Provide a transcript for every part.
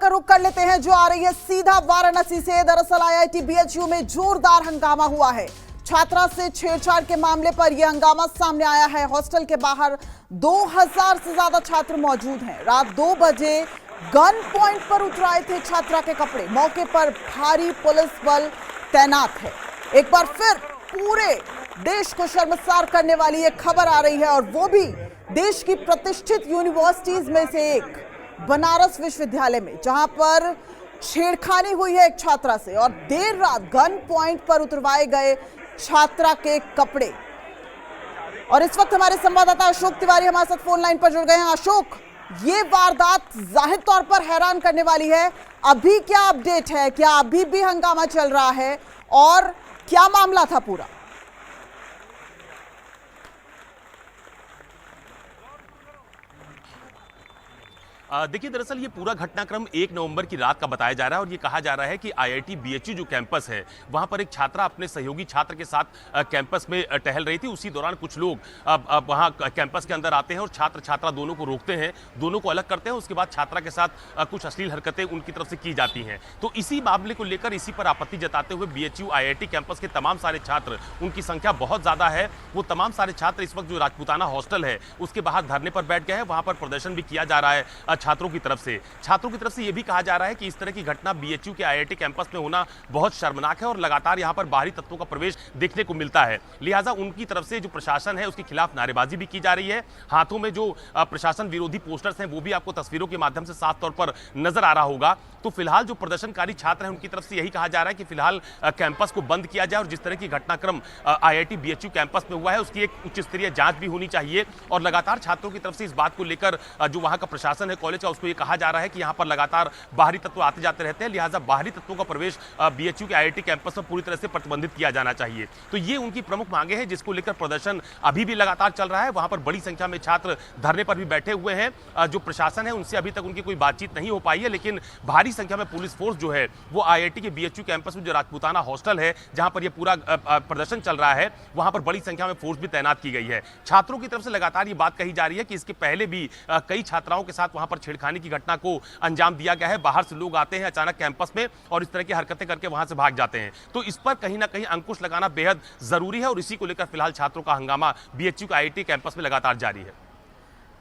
का रुख कर लेते हैं जो आ रही है सीधा वाराणसी से। दरअसल आईआईटी बीएचयू में जोरदार हंगामा हुआ है। छात्रा से छेड़छाड़ के मामले पर यह हंगामा सामने आया है। हॉस्टल के बाहर 2000 से ज्यादा छात्र मौजूद हैं। रात 2 बजे गन पॉइंट पर उतराए थे छात्रा के कपड़े। मौके पर भारी पुलिस बल तैनात है। एक बार फिर पूरे देश को शर्मसार करने वाली यह खबर आ रही है, और वो भी देश की प्रतिष्ठित यूनिवर्सिटीज में से एक बनारस विश्वविद्यालय में, जहां पर छेड़खानी हुई है एक छात्रा से और देर रात गन पॉइंट पर उतरवाए गए छात्रा के कपड़े। और इस वक्त हमारे संवाददाता अशोक तिवारी हमारे साथ फोन लाइन पर जुड़ गए हैं। अशोक, ये वारदात जाहिर तौर पर हैरान करने वाली है। अभी क्या अपडेट है? क्या अभी भी हंगामा चल रहा है और क्या मामला था पूरा? देखिए, दरअसल ये पूरा घटनाक्रम 1 नवंबर की रात का बताया जा रहा है और ये कहा जा रहा है कि आईआईटी बीएचयू जो कैंपस है, वहां पर एक छात्रा अपने सहयोगी छात्र के साथ कैंपस में टहल रही थी। उसी दौरान कुछ लोग वहां कैंपस के अंदर आते हैं और छात्र छात्रा दोनों को रोकते हैं, दोनों को अलग करते हैं। उसके बाद छात्रा के साथ कुछ अश्लील हरकतें उनकी तरफ से की जाती हैं। तो इसी मामले को लेकर, इसी पर आपत्ति जताते हुए बीएचयू आईआईटी कैंपस के तमाम सारे छात्र, उनकी संख्या बहुत ज्यादा है, वो तमाम सारे छात्र इस वक्त जो राजपूताना हॉस्टल है उसके बाहर धरने पर बैठ गए हैं। वहां पर प्रदर्शन भी किया जा रहा है छात्रों की तरफ से। यह भी कहा जा रहा है कि इस तरह की घटना बीएचयू के आईआईटी कैंपस में होना बहुत शर्मनाक है और लगातार यहां पर बाहरी तत्वों का प्रवेश देखने को मिलता है। लिहाजा उनकी तरफ से जो प्रशासन है उसके खिलाफ नारेबाजी भी की जा रही है। हाथों में जो प्रशासन विरोधी पोस्टर्स हैं वो भी आपको तस्वीरों के माध्यम से साफ तौर पर नजर आ रहा होगा। तो फिलहाल जो प्रदर्शनकारी छात्र हैं उनकी तरफ से यही कहा जा रहा है कि फिलहाल कैंपस को बंद किया जाए और जिस तरह की घटनाक्रम आईआईटी बीएचयू कैंपस में हुआ है उसकी एक उच्च स्तरीय जांच भी होनी चाहिए। और लगातार छात्रों की तरफ से इस बात को लेकर जो वहां का प्रशासन है कॉलेज का, उसको ये कहा जा रहा है कि यहां पर लगातार बाहरी तत्व आते जाते रहते हैं। लिहाजा बाहरी तत्वों का प्रवेश बीएचयू के आईआईटी कैंपस में पूरी तरह से प्रतिबंधित किया जाना चाहिए। तो ये उनकी प्रमुख मांगे हैं जिसको लेकर प्रदर्शन अभी भी लगातार चल रहा है। वहां पर बड़ी संख्या में छात्र धरने पर भी बैठे हुए हैं। जो प्रशासन है उनसे अभी तक उनकी कोई बातचीत नहीं हो पाई है, लेकिन भारी संख्या में पुलिस फोर्स जो है वो आईआईटी के बीएचयू कैंपस में जो राजपूताना हॉस्टल है जहां पर ये पूरा प्रदर्शन चल रहा है, वहां पर बड़ी संख्या में फोर्स भी तैनात की गई है। छात्रों की तरफ से लगातार ये बात कही जा रही है कि इसके पहले भी कई छात्राओं के साथ वहां पर छेड़खानी की घटना को अंजाम दिया गया है। बाहर से लोग आते हैं अचानक कैंपस में और इस तरह की हरकतें करके वहां से भाग जाते हैं। तो इस पर कहीं ना कहीं अंकुश लगाना बेहद जरूरी है और इसी को लेकर फिलहाल छात्रों का हंगामा बीएचयू के आईआईटी कैंपस में लगातार जारी है।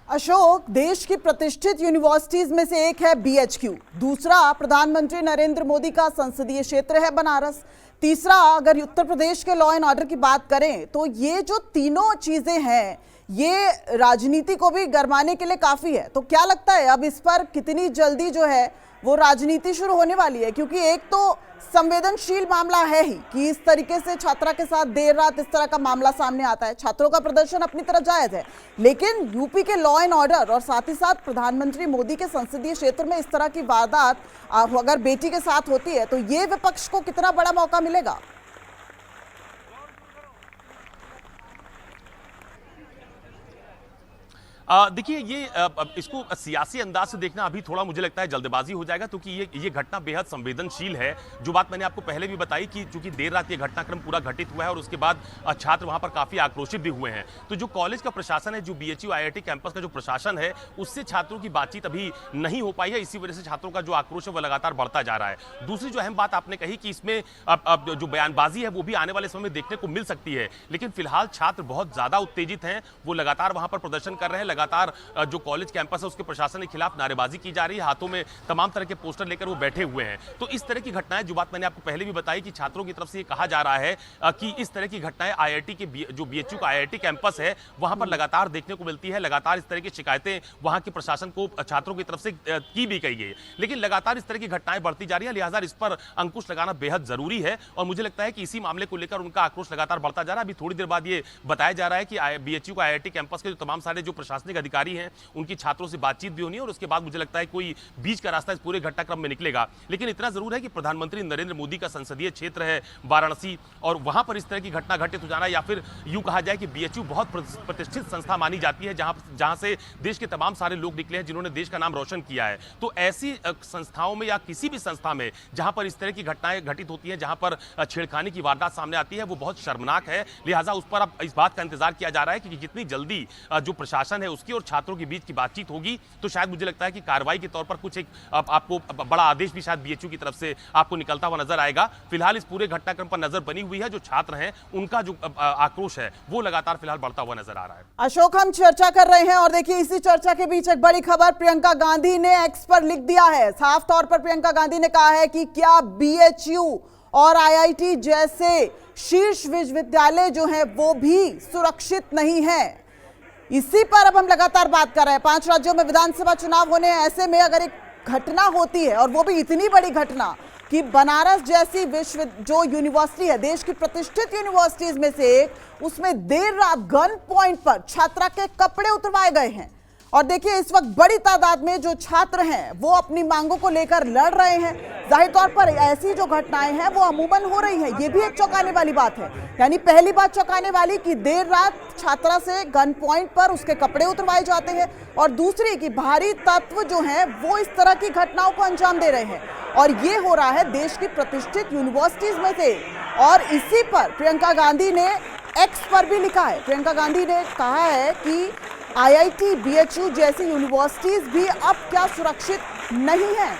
अशोक, देश की प्रतिष्ठित यूनिवर्सिटीज में से एक है बीएचयू, दूसरा प्रधानमंत्री नरेंद्र मोदी का संसदीय क्षेत्र है बनारस, तीसरा अगर उत्तर प्रदेश के लॉ एंड ऑर्डर की बात करें तो ये जो तीनों चीजें हैं ये राजनीति को भी गरमाने के लिए काफी है। तो क्या लगता है अब इस पर कितनी जल्दी जो है वो राजनीति शुरू होने वाली है? क्योंकि एक तो संवेदनशील मामला है ही कि इस तरीके से छात्रा के साथ देर रात इस तरह का मामला सामने आता है। छात्रों का प्रदर्शन अपनी तरफ जायज है, लेकिन यूपी के लॉ एंड ऑर्डर और साथ ही साथ प्रधानमंत्री मोदी के संसदीय क्षेत्र में इस तरह की वारदात अगर बेटी के साथ होती है तो ये विपक्ष को कितना बड़ा मौका मिलेगा? देखिए, ये इसको सियासी अंदाज से देखना अभी थोड़ा मुझे लगता है जल्दबाजी हो जाएगा, क्योंकि ये घटना बेहद संवेदनशील है। जो बात मैंने आपको पहले भी बताई कि चूंकि देर रात ये घटनाक्रम पूरा घटित हुआ है और उसके बाद छात्र वहां पर काफी आक्रोशित भी हुए हैं। तो जो कॉलेज का प्रशासन है, जो बीएचयू आईआईटी कैंपस का जो प्रशासन है, उससे छात्रों की बातचीत अभी नहीं हो पाई है। इसी वजह से छात्रों का जो आक्रोश है वो लगातार बढ़ता जा रहा है। दूसरी जो अहम बात आपने कही कि इसमें जो बयानबाजी है वो भी आने वाले समय में देखने को मिल सकती है, लेकिन फिलहाल छात्र बहुत ज्यादा उत्तेजित हैं। वो लगातार वहां पर प्रदर्शन कर रहे हैं। लगातार जो कॉलेज कैंपस है उसके प्रशासन के खिलाफ नारेबाजी की जा रही है। हाथों में तमाम तरह के पोस्टर लेकर वो बैठे हुए हैं। तो इस तरह की घटनाएं, जो बात मैंने आपको पहले भी बताई कि छात्रों की तरफ से ये कहा जा रहा है कि इस तरह की घटनाएं आईआईटी के जो बीएचयू का आईआईटी कैंपस है वहां पर लगातार देखने को मिलती है। लगातार इस तरह की शिकायतें वहां के प्रशासन को छात्रों की तरफ से की भी कही गई, लेकिन लगातार इस तरह की घटनाएं बढ़ती जा रही है। लिहाजा इस पर अंकुश लगाना बेहद जरूरी है और मुझे लगता है कि इसी मामले को लेकर उनका आक्रोश लगातार बढ़ता जा रहा है। अभी थोड़ी देर बाद ये बताया जा रहा है कि बीएचयू का आईआईटी कैंपस के जो तमाम सारे जो प्रशासनिक अधिकारी हैं उनकी छात्रों से बातचीत भी होनी है और उसके बाद मुझे लगता है कोई बीच का रास्ता इस पूरे घटनाक्रम में निकलेगा। लेकिन इतना जरूर है कि प्रधानमंत्री नरेंद्र मोदी का संसदीय क्षेत्र है वाराणसी और वहां पर इस तरह की घटना घटित हो जाना, या फिर यूं कहा जाए कि बीएचयू बहुत प्रतिष्ठित संस्था मानी जाती है जहां से देश के तमाम सारे लोग निकले हैं जिन्होंने देश का नाम रोशन किया है। तो ऐसी संस्थाओं में या किसी भी संस्था में जहां पर इस तरह की घटनाएं घटित होती हैं, जहां पर छेड़खानी की वारदात सामने आती है, वो बहुत शर्मनाक है। लिहाजा उस पर अब इस बात का इंतजार किया जा रहा है कि जितनी जल्दी जो प्रशासन है उसकी और छात्रों के बीच की बातचीत होगी, तो शायद मुझे लगता है कि कार्रवाई के तौर पर कुछ एक आपको बड़ा आदेश भी शायद बीएचयू की तरफ से आपको निकलता हुआ नजर आएगा। फिलहाल इस पूरे घटनाक्रम पर नजर बनी हुई है, जो छात्र हैं उनका जो आक्रोश है वो लगातार फिलहाल बढ़ता हुआ नजर आ रहा है। अशोक, हम चर्चा कर रहे हैं और देखिए इसी चर्चा के बीच एक बड़ी खबर प्रियंका गांधी ने एक्स पर लिख दिया है। साफ तौर पर प्रियंका गांधी ने कहा है कि क्या बीएचयू और आईआईटी जैसे शीर्ष विश्वविद्यालय जो हैं वो भी सुरक्षित नहीं है। इसी पर अब हम लगातार बात कर रहे हैं। 5 राज्यों में विधानसभा चुनाव होने हैं, ऐसे में अगर एक घटना होती है और वो भी इतनी बड़ी घटना कि बनारस जैसी विश्व जो यूनिवर्सिटी है, देश की प्रतिष्ठित यूनिवर्सिटीज में से एक, उसमें देर रात गन पॉइंट पर छात्रा के कपड़े उतरवाए गए हैं। और देखिए इस वक्त बड़ी तादाद में जो छात्र हैं वो अपनी मांगों को लेकर लड़ रहे हैं। जाहिर तौर पर ऐसी जो घटनाएं हैं वो अमूमन हो रही हैं, ये भी एक चौंकाने वाली बात है। यानी पहली बात चौंकाने वाली कि देर रात छात्रा से गन पॉइंट पर उसके कपड़े उतरवाए जाते हैं, और दूसरी कि भारी तत्व जो हैं वो इस तरह की घटनाओं को अंजाम दे रहे हैं, और ये हो रहा है देश की प्रतिष्ठित यूनिवर्सिटीज में से। और इसी पर प्रियंका गांधी ने एक्स पर भी लिखा है। प्रियंका गांधी ने कहा है कि आईआईटी, बीएचयू जैसी यूनिवर्सिटीज भी अब क्या सुरक्षित नहीं है।